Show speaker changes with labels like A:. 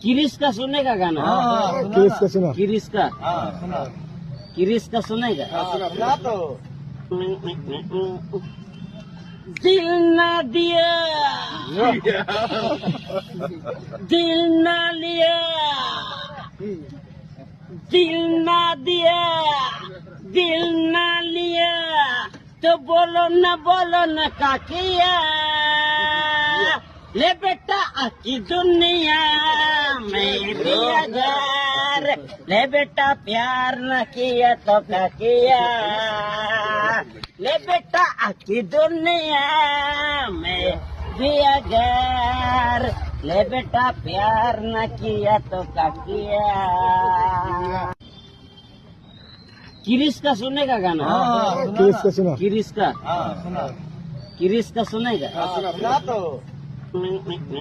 A: किरिस का सुनेगा गाना?
B: किरिस का सुना?
A: किरिस का?
C: सुना
A: किरिस का सुनेगा?
C: सुना तो
A: दिल ना दिया, दिल ना लिया, दिल ना दिया, दिल ना लिया, तो बोलो न का किया। ले बेटा आकी दुनिया में भी अगर ले बेटा प्यार न किया तो क्या किया। ले बेटा आकी दुनिया में भी अगर ले बेटा प्यार न किया तो क्या किया। किरिस का सुनेगा गाना?
B: किरिस का सुना?
A: किरिस का?
C: सुना
A: किरिस का सुनेगा?
C: सुना तो